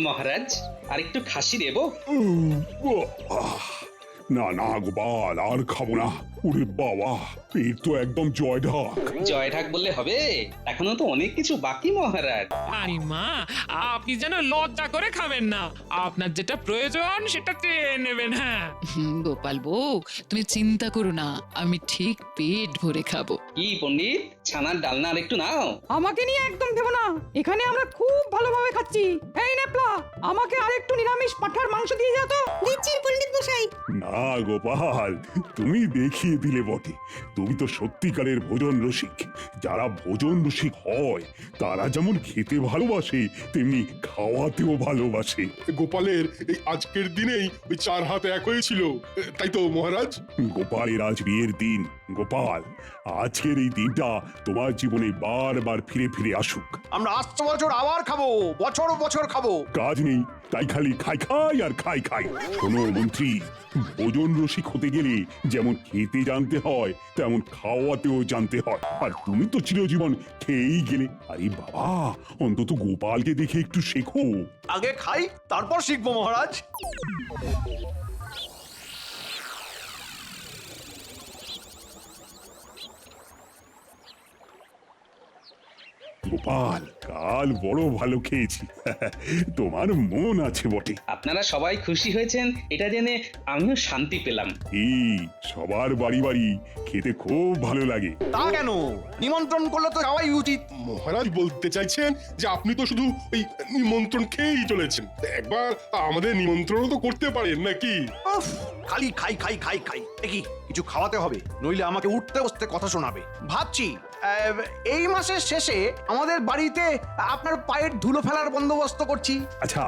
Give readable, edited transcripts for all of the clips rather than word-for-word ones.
মহারাজ আর একটু খাসি দেবো? আহ, না না গোপাল, আর খাবো না। ওরে বাবা, পেট তো একদম জয় ঢাক। জয় ঢাক বললে হবে? এখনো তো অনেক কিছু বাকি মহারাজ। আরে মা, আপনি যেন লজ্জা করে খাবেন না। আপনার যেটা প্রয়োজন সেটা চেয়ে নেবেন। হ্যাঁ, গোপাল বউ, তুমি চিন্তা করো না, আমি ঠিক পেট ভরে খাবো। কি পণ্ডিত, ছানার ডালনা আর একটু নাও। আমাকে নিয়ে একদম ভেবো না, এখানে আমরা খুব ভালোভাবে খাচ্ছি। এই নেপলা, আমাকে আরেকটু নিরামিষ পাঁঠার মাংস দিয়ে যাও তো। দিচ্ছি পণ্ডিত মশাই। না গোপাল, তুমি দেখিয়ে দিলে বটে, তুমি তো সত্যিকারের ভোজন রসিক। যারা ভোজন রসিক হয় তারা যেমন খেতে ভালোবাসে তেমনি খাওয়াতেও ভালোবাসে। গোপালের এই আজকের দিনেই ওই 4 হাত এক হয়েছিল, তাই তো মহারাজ? গোপালের আজ বিয়ের দিন। গোপাল, আজকের এই দিনটা তোমার জীবনে বারবার ফিরে ফিরে আসুক। আমরা আসছে বছর আবার খাবো, বছর বছর খাবো। কাজ নেই তাই খালি খাই খাই আর খাই খাই। শোনো মন্ত্রী, ভোজন রসিক হতে গেলে যেমন খেতে জানতে হয় তেমন খাওয়াতেও জানতে হয়। আর তুমি তো চিরজীবন খেয়েই গেলে। আরে বাবা, অন্তত গোপালকে দেখে একটু শেখো। আগে খাই, তারপর শিখবো মহারাজ। গোপাল, কাল বড় ভালো খেয়েছি। তোমার মন আছে বটে। আপনারা সবাই খুশি হয়েছেন এটা জেনে আমিও শান্তি পেলাম। এই সবার বাড়ি বাড়ি খেতে খুব ভালো লাগে। তা কেন, নিমন্ত্রণ করলে তো যাওয়াই উচিত। মহারাজ বলতে চাইছেন যে আপনি তো শুধু ওই নিমন্ত্রণ খেয়েই চলেছেন, একবার আমাদের নিমন্ত্রণও তো করতে পারেন নাকি? উফ, খালি খাই খাই খাই খাই। দেখি কিছু খাওয়াতে হবে, নইলে আমাকে উঠতে বসতে কথা শোনাবে। ভাবছি এই মাসের শেষে আমাদের বাড়িতে আপনার পায়ের ধুলো ফেলার বন্দোবস্ত করছি। আচ্ছা,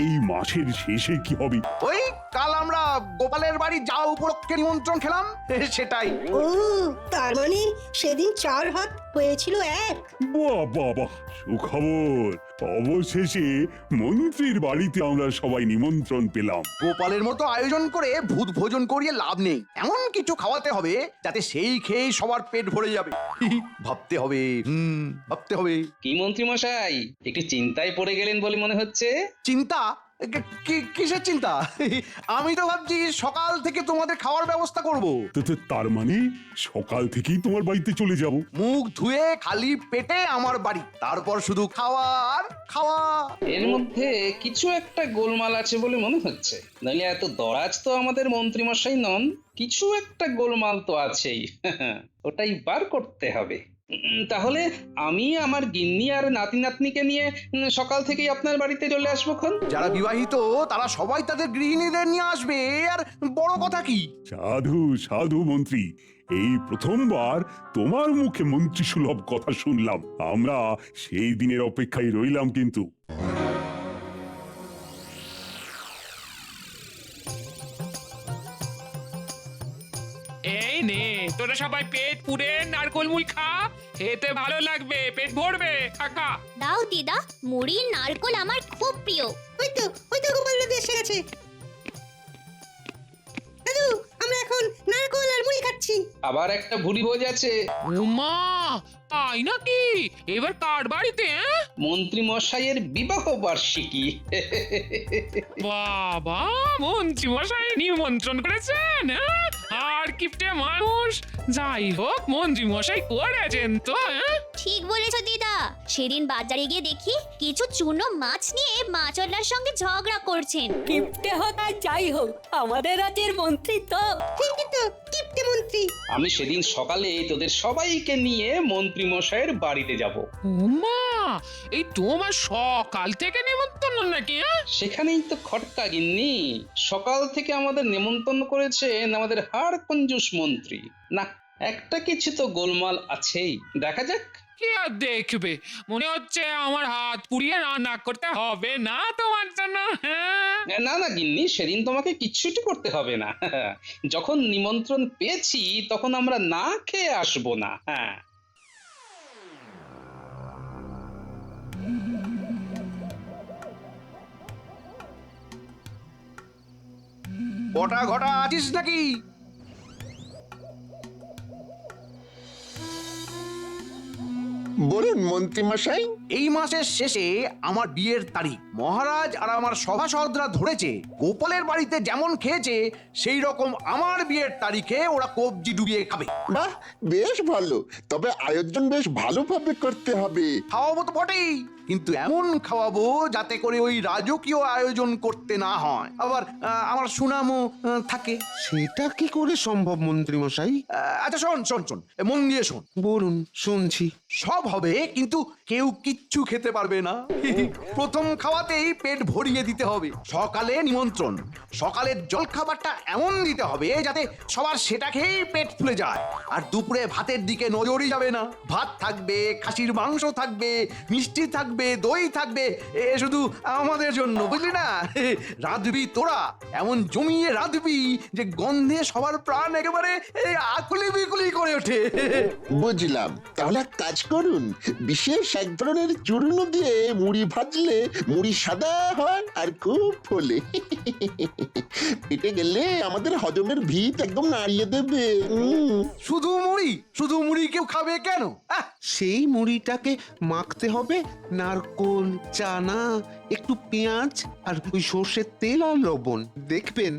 এই মাসের শেষে কি হবে? ওই কাল আমরা গোপালের বাড়ি যাওয়া উপলক্ষে নিমন্ত্রণ খেলাম, সেটাই। ও, তার মানে সেদিন 4 হাত হয়েছিল এক। বাহ বাহ বাহ, সুখবর। অবশেষে মন্ত্রীর বাড়িতে আমরা সবাই নিমন্ত্রণ পেলাম। গোপালের মতো আয়োজন করে ভূত ভোজন করিয়ে লাভ নেই, এমন কিছু খাওয়াতে হবে যাতে সেই খেয়ে সবার পেট ভরে যাবে। ভাবতে হবে, ভাবতে হবে। কি মন্ত্রী মশাই, একটু চিন্তায় পড়ে গেলেন বলে মনে হচ্ছে। চিন্তা? কিসের চিন্তা? আমি তো ভাবছি সকাল থেকে তোমাদের খাওয়ার ব্যবস্থা করব। তার মানে সকাল থেকেই তোমার বাড়িতে চলে যাব? মুখ ধুয়ে খালি পেটে আমার বাড়ি, তারপর শুধু খাওয়া আর খাওয়া। এর মধ্যে কিছু একটা গোলমাল আছে বলে মনে হচ্ছে, নইলে এত দরাজ তো আমাদের মন্ত্রী মশাই নন। কিছু একটা গোলমাল তো আছেই। ওটাই বার করতে হবে। তাহলে আমি আমার গিন্নি আর নাতি নাতনিকে নিয়ে সকাল থেকেই আপনার বাড়িতে চলে আসবো খন। যারা বিবাহিত তারা সবাই তাদের গৃহিণীদের নিয়ে আসবে, আর বড় কথা কি। সাধু সাধু মন্ত্রী, এই প্রথমবার তোমার মুখে মন্ত্রী সুলভ কথা শুনলাম। আমরা সেই দিনের অপেক্ষায় রইলাম কিন্তু। এই নে, তোরা সবাই পেট পুড়ে নারকোল মুড়ি খা, খেতে ভালো লাগবে, পেট ভরবে। খা খা। দাও দিদা, মুড়ি নারকোল আমার খুব প্রিয়। ওই তো গোপাল দাদু এসে গেছে। দাদু, আমরা এখন নারকোল আর মুড়ি খাচ্ছি। আবার একটা ভুরি ভোজ আছে। উমা, তাই নাকি? এবার কার বাড়িতে? মন্ত্রী মশাইয়ের বিবাহ বার্ষিকী। বাবা, মন্ত্রী মশাই নিমন্ত্রণ করেছেন? আর কিপটে মানুষ। যাই হোক, মন্ত্রী মশাই করেছেন তো। ঠিক বলেছো দিদা, সেদিন বাজারে গিয়ে দেখি কিছু চুনো মাছ নিয়ে মাছওয়ালার সঙ্গে ঝগড়া করছেন। কিপটে হোক আর যাই হোক, আমাদের রাজ্যের মন্ত্রী তো। ঠিকই তো, কিপ্টে মন্ত্রী। আমি সেদিন সকালে তোদের সবাইকে নিয়ে মন্ত্রী মশাইয়ের বাড়িতে যাব। উমা, এই তোমার সকাল থেকে নিমন্ত্রণ নাকি? সেখানেই তো খটকা গিন্নি। সকাল থেকে আমাদের নেমন্তন্ন করেছেন আমাদের হাড় কঞ্জুস মন্ত্রী। না, একটা কিছু তো গোলমাল আছেই, দেখা যাক। কি আর দেখবে, মনে হচ্ছে আমার হাত পুড়িয়ে রান্না করতে হবে না তোমার জন্য। না না গিন্নি, সেদিন তোমাকে কিচ্ছুটি করতে হবে না। যখন নিমন্ত্রণ পেয়েছি তখন আমরা না খেয়ে আসবো না। হ্যাঁ, কটা ঘটা আছিস নাকি? বলুন মন্ত্রী মশাই। এই মাসের শেষে আমার বিয়ের তারিখ। মহারাজ আর আমার সভাসদরা ধরেছে গোপালের বাড়িতে যেমন খেয়েছে সেই রকম আমার বিয়ের তারিখে ওরা কবজি ডুবিয়ে খাবে। বাহ, বেশ ভালো। তবে আয়োজন বেশ ভালোভাবে করতে হবে। খাওয়াবো তো বটেই, কিন্তু এমন খাওয়াবো যাতে করে ওই রাজকীয় আয়োজন করতে না হয়, আবার আমার সুনামও থাকে। সেটা কি করে সম্ভব মন্ত্রী মশাই? আচ্ছা শোন শোন শোন, মন দিয়ে শোন। বলুন, শুনছি। সব হবে, কিন্তু কেউ কিচ্ছু খেতে পারবে না। প্রথম খাওয়াতেই পেট ভরিয়ে দিতে হবে। সকালে নিমন্ত্রণ, সকালের জলখাবারটা এমন দিতে হবে যাতে সবার সেটা খেয়েই পেট ফুলে যায়। আর দুপুরে ভাতের দিকে নজরই যাবে না। ভাত থাকবে, খাসির মাংস থাকবে, মিষ্টি থাকবে, দই থাকবে, এ শুধু আমাদের জন্য, বুঝলি না? রাঁধবি তোরা, এমন জমিয়ে রাঁধবি যে গন্ধে সবার প্রাণ একেবারে আকুলি বিকুলি করে ওঠে। বুঝলাম। তাহলে এক কাজ করুন, বিশেষ এক ধরনের চূর্ণ দিয়ে মুড়ি ভাজলে মুড়ি সাদা হয় আর খুব ফোলে। পেটে গেলে আমাদের হজমের ভিত একদম নাড়িয়ে দেবে। শুধু মুড়ি, শুধু মুড়ি কেউ খাবে কেন? সেই মুড়িটাকে মাখতে হবে নারকোল, চানা, একটু পেঁয়াজ আর ওই সর্ষের তেল আর লবণ। দেখবেন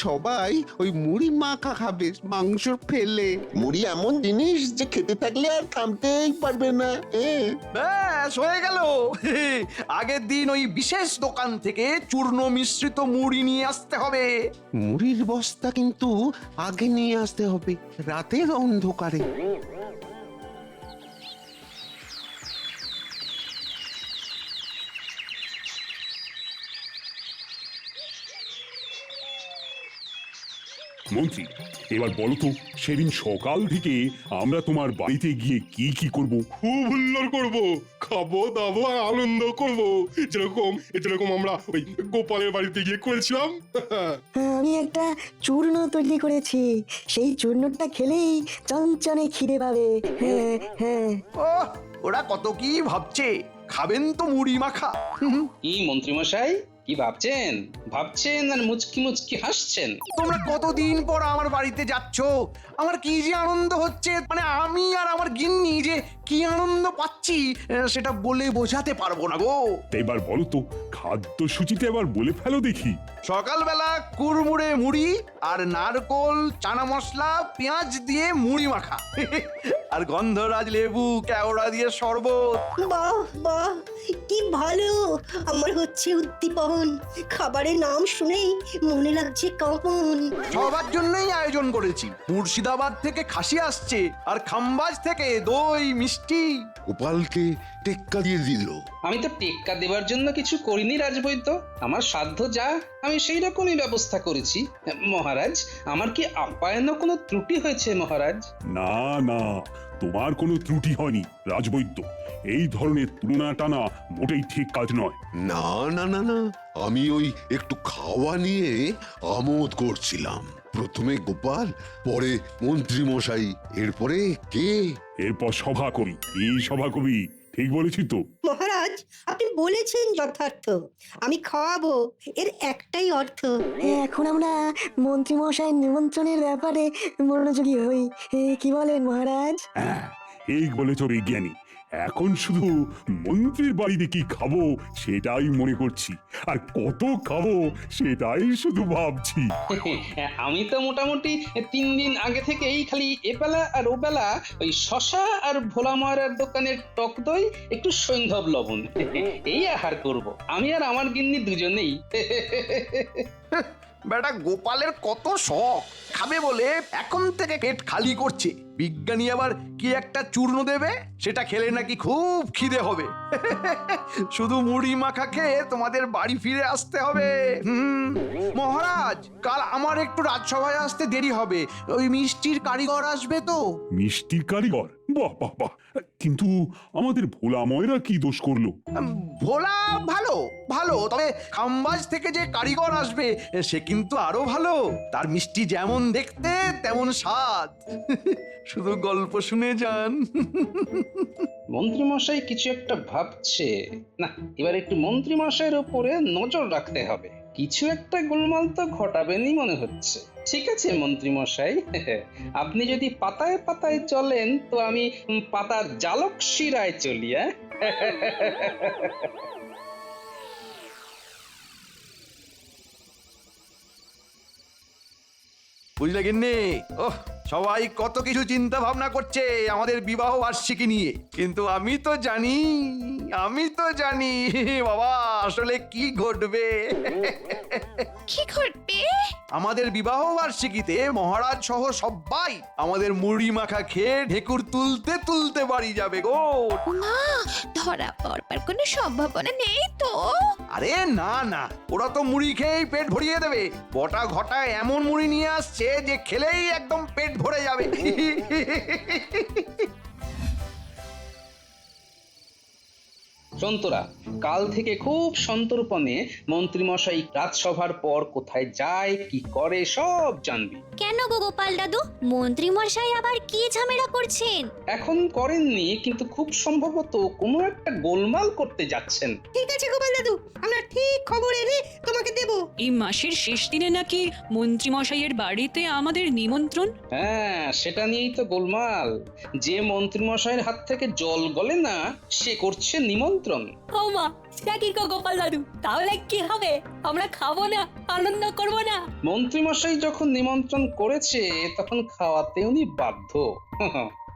সবাই ওই মুড়ি মাখা খাবে মাংস ফেলে। মুড়ি এমন জিনিস যে খেতে থাকলে আর থামতেই পারবে না। ব্যাস হয়ে গেল। আগের দিন ওই বিশেষ দোকান থেকে চূর্ণ মিশ্রিত মুড়ি নিয়ে আসতে হবে। মুড়ির বস্তা কিন্তু আগে নিয়ে আসতে হবে, রাতের অন্ধকারে। মন্ত্রী, এবার বলো তো, সেদিন সকাল থেকে আমরা তোমার বাড়িতে গিয়ে কি কি করব? খুব হুল্লোড় করব, খাবো দাবো আর আনন্দ করব, যেরকম আমরা ওই গোপালের বাড়িতে গিয়ে করেছিলাম। আমি একটা চূর্ণ তৈরি করেছি, সেই চূর্ণটা খেলেই চঞ্চনে খিদে পাবে। হ্যাঁ হ্যাঁ। ও, ওরা কত কি ভাবছে, খাবেন তো মুড়ি মাখা। কি মন্ত্রীমশাই, কি ভাবছেন? ভাবছেন আর মুচকি মুচকি হাসছেন। তোমরা কতদিন পর আমার বাড়িতে যাচ্ছ, আমার কি যে আনন্দ হচ্ছে, মানে আমি আর আমার গিন্নি যে কি আনন্দ পাচ্ছি সেটা বলে বোঝাতে পারবো না গো। এবার বলো তো, খাদ্য সূচিতে এবার বলে ফেলো দেখি। সকালবেলা কুড়মুড়ে মুড়ি আর নারকোল, চানা মশলা, পেঁয়াজ দিয়ে মুড়ি মাখা, আর গন্ধরাজ লেবু কেওড়া দিয়ে শরবত। বাহ বাহ, কি ভালো! আমার হচ্ছে উদ্দীপন। খাবারের নাম শুনেই মনে লাগছে কখন। সবার জন্যই আয়োজন করেছি। মুর্শিদাবাদ থেকে খাসি আসছে, আর খাম্বাজ থেকে দই মিষ্টি। গোপালকে টেক্কা দিয়ে দিল। আমি তো টেক্কা দেবার জন্য কিছু করিনি রাজবৈদ্য। আমার সাধ্য যা আমি সেই রকমই ব্যবস্থা করেছি। মহারাজ, আমার কি আপ্যায়নে কোনো ত্রুটি হয়েছে মহারাজ? না না, তোমার কোনো ত্রুটি হয়নি রাজবৈদ্য। এই ধরনের তুলনা টানা মোটেই ঠিক কাজ নয়। না না না না, আমি ওই একটু খাওয়া নিয়ে আমোদ করছিলাম। প্রথমে গোপাল, পরে মন্ত্রী মশাই, এরপরে কে? এরপর সভা কবি। এই সভা কবি, ঠিক বলেছি তো? মহারাজ, আপনি বলেছেন যথার্থ। আমি খাওয়াবো, এর একটাই অর্থ। এখন আমরা মন্ত্রী মশাই নিমন্ত্রণের ব্যাপারে মনোযোগী হই। কি বলেন মহারাজ? হ্যাঁ, ঠিক বলেছ বিজ্ঞানী। এখন শুধু মন্ত্রীর বাড়িতে কি খাবো সেটাই মনে করছি, আর কত খাবো সেটাই শুধু ভাবছি। আমি তো মোটামুটি 3 দিন আগে থেকেই খালি এবেলা আর ওবেলা ওই শশা আর ভোলা ময়রার দোকানের টক দই, একটু সৈন্ধব লবণ, এই আহার করব আমি আর আমার গিন্নি দুজনেই। বেটা গোপালের কত শখ, খাবে বলে এখন থেকে পেট খালি করছে। বিজ্ঞানী আবার কি একটা চূর্ণ দেবে, সেটা খেলে নাকি খুব খিদে হবে। শুধু মুড়ি মাখা খেয়ে তোমাদের বাড়ি ফিরে আসতে হবে। মহারাজ, কাল আমার একটু রাজসভায় আসতে দেরি হবে। ওই মিষ্টির কারিগর আসবে তো। মিষ্টির কারিগর? বাহ বাহ বাহ, কিন্তু আমাদের ভোলা ময়রা কি দোষ করলো? ভোলা ভালো ভালো, তবে খাম্বাজ থেকে যে কারিগর আসবে সে কিন্তু আরো ভালো। তার মিষ্টি যেমন দেখতে তেমন স্বাদ। শুধু গল্প শুনে যান। মন্ত্রী মশাই কিছু একটা ভাবছে। না, এবার একটু মন্ত্রী মশাইয়ের উপরে নজর রাখতে হবে। কিছু একটা গোলমাল তো ঘটাবেনই মনে হচ্ছে। ঠিক আছে মন্ত্রী মশাই, আপনি যদি পাতায় পাতায় চলেন তো আমি পাতার জালক শিরায় চলি। বুঝলে গিন্নি? ওহ, সবাই কত কিছু চিন্তা ভাবনা করছে আমাদের বিবাহ বার্ষিকী নিয়ে, কিন্তু আমি তো জানি বাবা আসলে কি ঘটবে। কি ঘটবে? আমাদের বিবাহ বার্ষিকীতে মহারাজ সহ সবাই আমাদের মুড়ি মাখা খেয়ে ঢেকুর তুলতে তুলতে বাড়ি যাবে গো। মা, ধরা পড়বার কোনো সম্ভাবনা নেই তো? আরে না না, ওরা তো মুড়ি খেয়েই পেট ভরিয়ে দেবে। বটা ঘটা এমন মুড়ি নিয়ে আসছে যে খেলেই একদম পেট ভরে যাবে। সন্তরা, কাল থেকে খুব সন্তর্পণে মন্ত্রীমশাই রাজসভার পর কোথায় যায় কি করে সব জানবি। কেন গো গোপাল দাদু, মন্ত্রী মশাই আবার কি ঝামেলা করছেন? এখন করেননি, কিন্তু খুব সম্ভবত কোনো একটা গোলমাল করতে যাচ্ছেন। ঠিক আছে গোপাল দাদু, আমরা ঠিক খবর এনে তোমাকে দেব। এই মাসের শেষ দিনে নাকি মন্ত্রী মশাইয়ের বাড়িতে আমাদের নিমন্ত্রণ। হ্যাঁ, সেটা নিয়েই তো গোলমাল। যে মন্ত্রীমশাইয়ের হাত থেকে জল গলে না সে করছে নিমন্ত্রণ। ও মা, সেটা কি গো গোপাল দাদু? তাহলে কি হবে? আমরা খাবো না, আনন্দ করবো না? মন্ত্রীমশাই যখন নিমন্ত্রণ করেছে তখন খাওয়াতে উনি বাধ্য।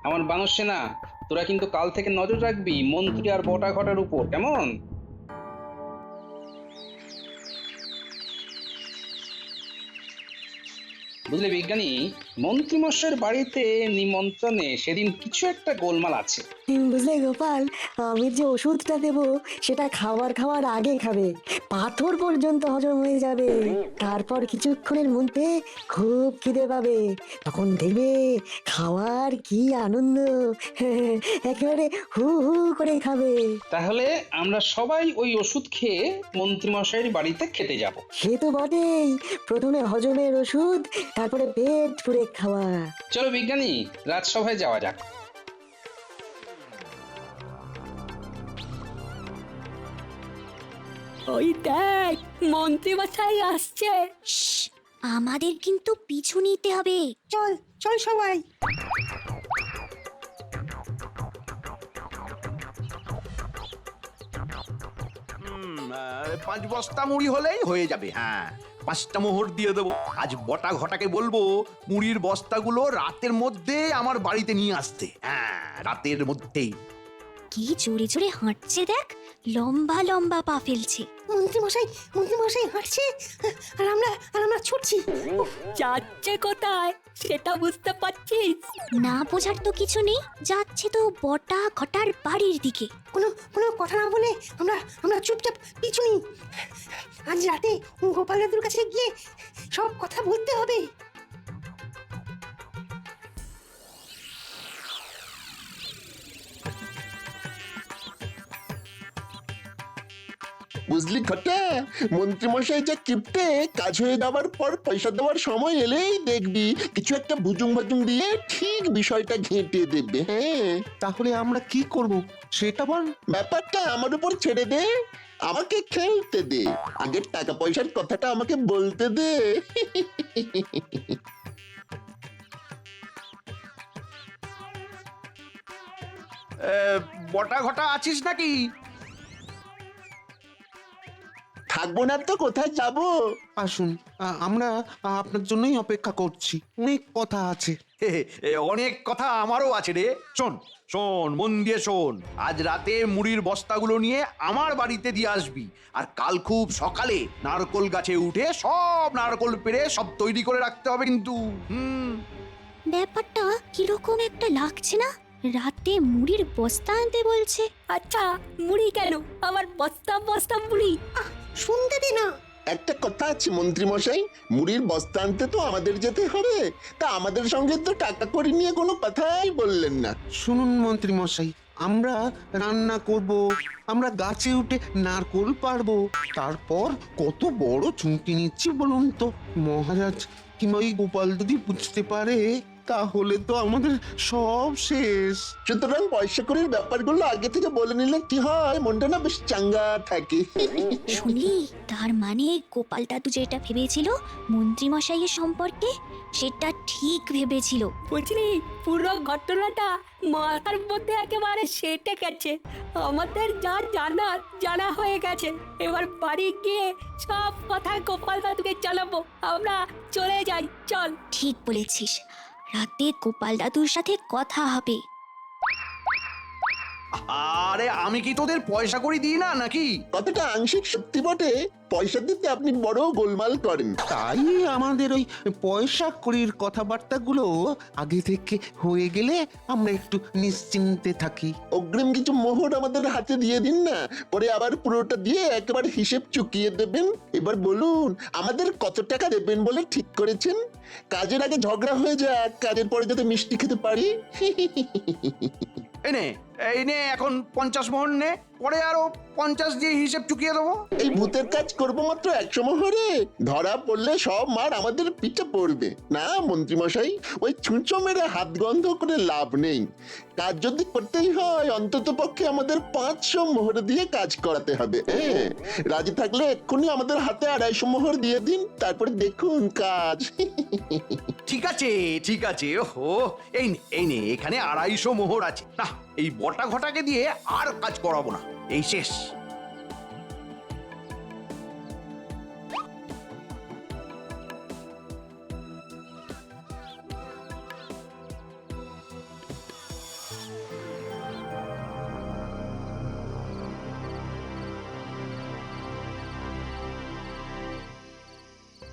আমার বানর সেনা, তোরা কিন্তু কাল থেকে নজর রাখবি মন্ত্রী আর বটা ঘটার উপর, কেমন? বুঝলে বিজ্ঞানী, মন্ত্রীমশাইয়ের বাড়িতে নিমন্ত্রণে সেদিন কিছু একটা গোলমাল আছে। বুঝলে গোপাল, আমি যে ওষুধটা দেব সেটা খাওয়ার আগে খাবে, পাথর পর্যন্ত হজম হয়ে যাবে। তারপর কিছুক্ষণের মধ্যে খুব খিদে পাবে, তখন দেখবে খাওয়ার কি আনন্দ, একেবারে হু হু করে খাবে। তাহলে আমরা সবাই ওই ওষুধ খেয়ে মন্ত্রীমশাইয়ের বাড়িতে খেতে যাব। সে তো বটেই, প্রথমে হজমের ওষুধ, তারপরে পেট পুরে খাওয়া। চলো বিজ্ঞানী, রাজসভায় যাওয়া যাক। ওই দেখ, মন্ত্রী মশাই আসছে। আমাদের কিন্তু পিছু নিতে হবে। চল চল সবাই। পাঁচ বস্তা মুড়ি হলেই হয়ে যাবে। হ্যাঁ, 5টা মোহর দিয়ে দেবো। আজ বটা ঘটাকে বলবো মুড়ির বস্তাগুলো রাতের মধ্যে আমার বাড়িতে নিয়ে আসতে। হ্যাঁ, রাতের মধ্যেই। কি জোরে জোরে হাঁটছে দেখ, লম্বা লম্বা পা ফেলছে। মন্ত্রী মশাই হাঁটছে, আর আমরা ছুটছি। যাচ্ছে কোথায় সেটা বুঝতে পারছিস? না বোঝার তো কিছু নেই, যাচ্ছে তো বটা ঘটার বাড়ির দিকে। কোনো কথা না বলে আমরা চুপচাপ পিছু নিই। আজ রাতে গোপাল দাদুর কাছে গিয়ে সব কথা বলতে হবে। বুঝলি ঘটা, মন্ত্রীমশাই যা কিপটে, কাজ হয়ে যাওয়ার পর পয়সা দেওয়ার সময় এলেই দেখবি কিছু একটা ভুজুং ভাজুং দিয়ে ঠিক বিষয়টা ঘেঁটে দেবে। হ্যাঁ, তাহলে আমরা কি করব সেটা বল। ব্যাপারটা আমার উপর ছেড়ে দে, আমাকে খেলতে দে, আগের টাকা পয়সার কথাটা আমাকে বলতে দে। বটা ঘটা আছিস নাকি? থাকবো না তো কোথায় যাব? আসুন, আমরা আপনার জন্যই অপেক্ষা করছি, অনেক কথা আছে। অনেক কথা আমারও আছে রে। শোন শোন, মন দিয়ে শোন। আজ রাতে মুড়ির বস্তাগুলো নিয়ে আমার বাড়িতে দিয়ে আসবি, আর কাল খুব সকালে নারকোল গাছে উঠে সব নারকোল পেড়ে সব তৈরি করে রাখতে হবে কিন্তু। ব্যাপারটা কিরকম একটা লাগছে না? রাতে মুড়ির বস্তা আনতে বলছে। আচ্ছা, মুড়ি কেন? আমার বস্তা বস্তা মুড়ি। শুনতে দে না। একটা কথা আছে মন্ত্রী মশাই, মুড়ির বস্তা আনতে তো আমাদের যেতে হবে, তা আমাদের সঙ্গে তো টাকা করে নিয়ে কোনো কথাই বললেন না। শুনুন মন্ত্রী মশাই, আমরা রান্না করব, আমরা গাছে উঠে নারকোল পারবো, তারপর কত বড় চুমকি নিচ্ছি বলুন তো। মহারাজ কিংবা ওই গোপাল যদি বুঝতে পারে তাহলে তো আমাদের সব শেষ। সুতরাং পয়সা করির ব্যাপারগুলো আগে থেকে বলে নিলে কি হয়, মনটা না বেশ চাঙ্গা থাকে। শুনলি, তার মানে গোপাল দাদু যেটা ভেবেছিল মন্ত্রী মশাইয়ের সম্পর্কে, সেটা ঠিক ভেবেছিল। বুঝলি, পুরো ঘটনাটা মাথার মধ্যে একেবারে সেটে গেছে। আমাদের যা জানা হয়ে গেছে। এবার বাড়ি গিয়ে সব কথা গোপাল দাদুকে জানাবো। আমরা চলে যাই, চল। ঠিক বলেছিস, রাতে গোপাল দাদুর সাথে কথা হবে। আরে আমি কি তোদের পয়সা করি দিই না নাকি? কতটা আংশিক সত্যি বটে, পয়সা দিতে আপনি বড় গোলমাল করেন। তাই আমাদের ওই পয়সা করির কথাবার্তাগুলো আগে থেকে হয়ে গেলে আমরা একটু নিশ্চিন্তে থাকি। অগ্রিম কিছু মোহর আমাদের হাতে দিয়ে দিন না, পরে আবার পুরোটা দিয়ে একেবারে হিসেব চুকিয়ে দেবেন। এবার বলুন, আমাদের কত টাকা দেবেন বলে ঠিক করেছেন? কাজের আগে ঝগড়া হয়ে যাক, কাজের পরে যাতে মিষ্টি খেতে পারি। এই নে এখন 50 মোহর নে, পরে আরো 50 দিয়ে হিসেব চুকিয়ে দেবো। এই ভূতের কাজ করবো মাত্র 100 মোহরে, ধরা পড়লে সব মার আমাদের পিঠে পড়বে না মন্ত্রীমশাই। ওই ছুঁচো মেরে হাত গন্ধ করে লাভ নেই। কাজ যদি করতেই হয় অন্তত পক্ষে আমাদের 500 মোহর দিয়ে কাজ করাতে হবে। হ্যাঁ, রাজি থাকলে এক্ষুনি আমাদের হাতে 250 মোহর দিয়ে দিন, তারপরে দেখুন কাজ। ঠিক আছে। ওহো, এই নে এখানে 250 মোহর আছে। না, এই বটা ঘটাকে দিয়ে আর কাজ করাবো না, এই শেষ।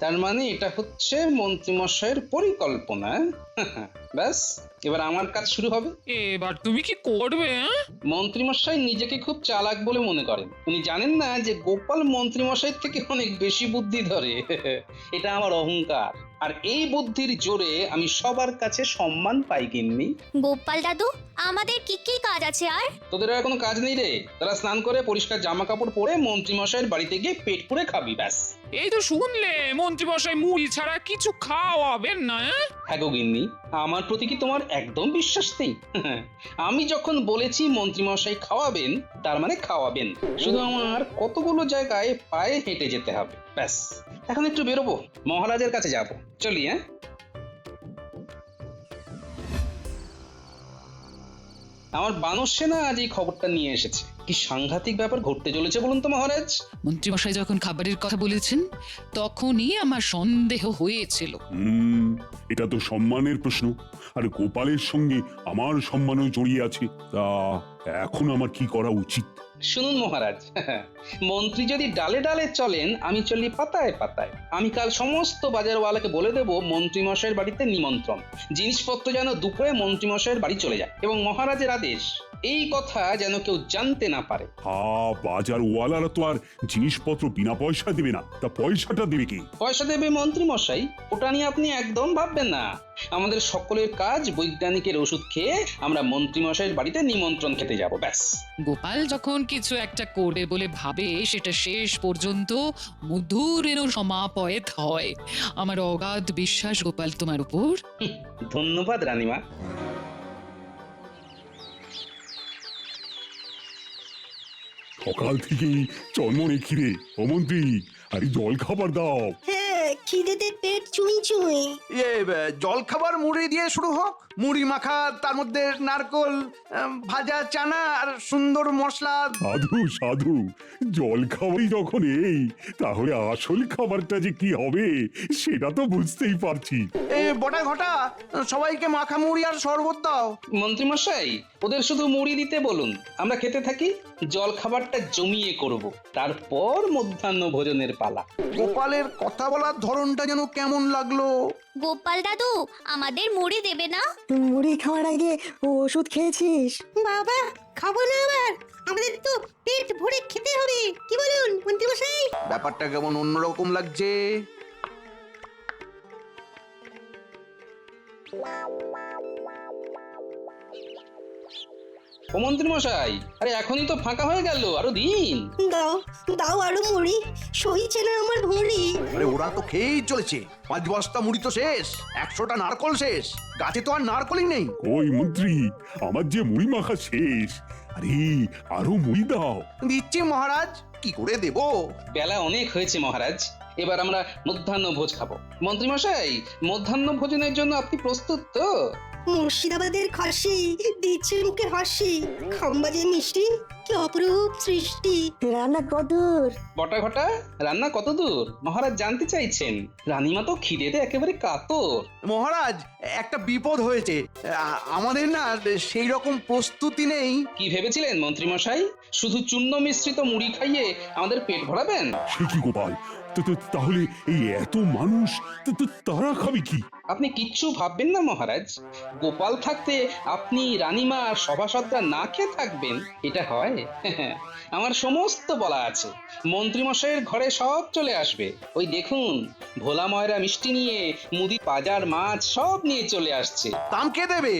তার মানে এটা হচ্ছে মন্ত্রীমশাইয়ের পরিকল্পনা। ব্যাস, এবার আমার কাজ শুরু হবে। এবার তুমি কি করবে? মন্ত্রীমশাই নিজেকে খুব চালাক বলে মনে করেন। উনি জানেন না যে গোপাল মন্ত্রীমশাই থেকে অনেক বেশি বুদ্ধি ধরে। এটা আমার অহংকার, আর এই বুদ্ধির জোরে আমি সবার কাছে সম্মান পাই। গিন্নি, গোপাল দাদু, আমাদের কি কি কাজ আছে আর? তোদের আর কোনো কাজ নেই রে। তারা স্নান করে পরিষ্কার জামা কাপড় পরে মন্ত্রীমশাইয়ের বাড়িতে গিয়ে পেট পুরে খাবি, ব্যাস। এই তো শুনলে, মন্ত্রী মশাই মুড়ি ছাড়া কিছু খাওয়াবেন না। হ্যাঁ গো গিন্নি, আমার প্রতি কি তোমার একদম বিশ্বাস নেই? আমি যখন বলেছি মন্ত্রীমশাই খাওয়াবেন, তার মানে খাওয়াবেন। শুধু আমার কতগুলো জায়গায় পায়ে হেঁটে যেতে হবে, ব্যাস। এখন একটু বেরোবো, মহারাজের কাছে যাব। চলি। হ্যাঁ, আমার বানর সেনা আজ এই খবরটা নিয়ে এসেছে। কি সাংঘাতিক ব্যাপার ঘটতে চলেছে বলুন তো মহারাজ। মন্ত্রীমশাই যখন খাবারের কথা বলেছেন তখনই আমার সন্দেহ হয়েছিল। এটা তো সম্মানের প্রশ্ন, আর গোপালের সঙ্গে আমার সম্মানও জড়িয়ে আছে। তা এখন আমার কি করা উচিত? শুনুন মহারাজ, মন্ত্রী যদি ডালে ডালে চলেন, আমি চলি পাতায় পাতায়। আমি কাল সমস্ত বাজারওয়ালাকে বলে দেব মন্ত্রীমশাইয়ের বাড়িতে নিমন্ত্রণ। জিনিসপত্র যেন দুপুরে মন্ত্রীমশাইয়ের বাড়ি চলে যায়, এবং মহারাজের আদেশ এই কথা যেন কেউ জানতে না পারে। বাজারওয়ালারা তো আর জিনিসপত্র বিনা পয়সা দেবে না, তা পয়সাটা দেবে কি? পয়সা দেবে মন্ত্রীমশাই, ওটা নিয়ে আপনি একদম ভাববেন না। আমাদের সকলের কাজ বৈজ্ঞানিকের ওষুধ খেয়ে আমরা মন্ত্রীমশাইয়ের বাড়িতে নিমন্ত্রণ খেতে যাব, ব্যাস। গোপাল যখন কিছু একটা করবে বলে ভাবে, সেটা শেষ পর্যন্ত মধুরেণ সমাপয়েত হয়। আমার অগাধ বিশ্বাস গোপাল তোমার উপর। ধন্যবাদ রানীমা। সকাল থেকেই চন্মনে খিরে, ও মন্ত্রী, আরে জল খাবার দাও। হ্যাঁ, খিদেতে পেট চুই চুই। জল খাবার মুড়ি দিয়ে শুরু হোক। মুড়ি মাখা, তার মধ্যে নারকল, ভাজা চানা আর সুন্দর মশলা। সাধু সাধু, জল খাওয়াই যখন এই, তাহলে আসল খাবারটা যে কি হবে সেটা তো বুঝতেই পারছি। বটা ঘটা, সবাইকে মাখা মুড়ি আর শরবত দাও। মন্ত্রীমশাই, ওদের শুধু মুড়ি দিতে বলুন, আমরা খেতে থাকি। জল খাবারটা জমিয়ে করব, তারপর মধ্যাহ্ন ভোজনের পালা। গোপালের কথা বলার ধরনটা যেন কেমন লাগলো। গোপাল দাদু, আমাদের মুড়ি দেবে না? মুড়ি খাওয়ার আগে ওষুধ খেয়েছিস? বাবা, খাবো না আবার। আমাদের তো পেট ভরে খেতে হবে, কি বলুন মন্ত্রীমশাই? ব্যাপারটা কেমন অন্যরকম লাগছে। ও মন্ত্রী মশাই, আরে এখনই তো ফাঁকা হয়ে গেল, আরো দিন। দাও দাও আরো মুড়ি, সইছে না আমার ভুঁড়ি। আরে ওরা তো খেয়েই চলেছে, 5 বস্তা মুড়ি তো শেষ, 100টা নারকল শেষ, গাছে তো আর নারকলই নেই। ওই মন্ত্রী, আমার যে মুড়ি মাখা শেষ। আরে আরো মুড়ি দাও। দিচ্ছি মহারাজ, কি করে দেব? বেলা অনেক হয়েছে মহারাজ, এবার আমরা মধ্যাহ্ন ভোজ খাবো। মন্ত্রী মশাই, মধ্যাহ্ন ভোজনের জন্য আপনি প্রস্তুত তো? মুর্শিদাবাদের খাসি দিচ্ছে মুখে হাসি, খাম্বাজে মিষ্টি, কি অপরূপ সৃষ্টি। রান্না কদূর? বটা ঘটা, রান্না কত দূর মহারাজ জানতে চাইছেন? রানীমা তো খিদেতে একেবারে কাতর। মহারাজ, একটা বিপদ হয়েছে, আমাদের না সেই রকম প্রস্তুতি নেই। কি ভেবেছিলেন মন্ত্রী মশাই, শুধু চূর্ণ মিশ্রিত মুড়ি খাইয়ে আমাদের পেট ভরাবেন? সে কি গোপাল, তাহলে এই এত মানুষ তারা খাবে কি? আপনি কিচ্ছু ভাববেন না মহারাজ, গোপাল থাকতে আপনি, রানীমা আর সভাসদরা না খেয়ে থাকবেন, এটা হয়? আমার সমস্ত বলা আছে, মন্ত্রী মশাইয়ের ঘরে সব চলে আসবে। ওই দেখুন, ভোলা ময়রা মিষ্টি নিয়ে, মুদি বাজার মাছ সব নিয়ে চলে আসছে। দাম কে দেবে?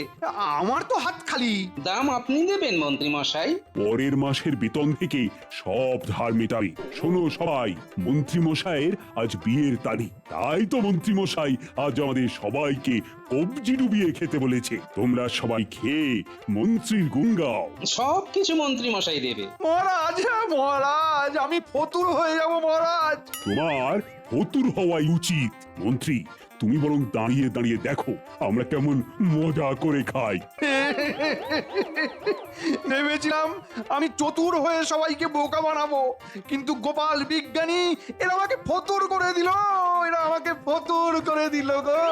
আমার তো হাত খালি। দাম আপনি দেবেন মন্ত্রী মশাই। পরের মাসের বেতন থেকে সব ধার মেটাবে। শোনো সবাই, মন্ত্রী মশাইয়ের আজ বিয়ের তারিখ, তাই তো মন্ত্রী মশাই আজ আমাদের সবাইকে কবজি ডুবিয়ে খেতে বলেছে। তোমরা সবাই খেয়ে মন্ত্রীর গুণ গাও। সব কিছু মন্ত্রী মশাই দেবে। মহারাজ, মহারাজ, আমি ফতুর হয়ে যাব মহারাজ। তোমার ফতুর হওয়াই উচিত। মন্ত্রী, তুমি বরং দাঁড়িয়ে দাঁড়িয়ে দেখো আমরা কেমন মজা করে খাই। ভেবেছিলাম আমি চতুর হয়ে সবাইকে বোকা বানাবো, কিন্তু গোপাল বিজ্ঞানী এরা আমাকে ফতুর করে দিল, এরা আমাকে ফতুর করে দিল গো।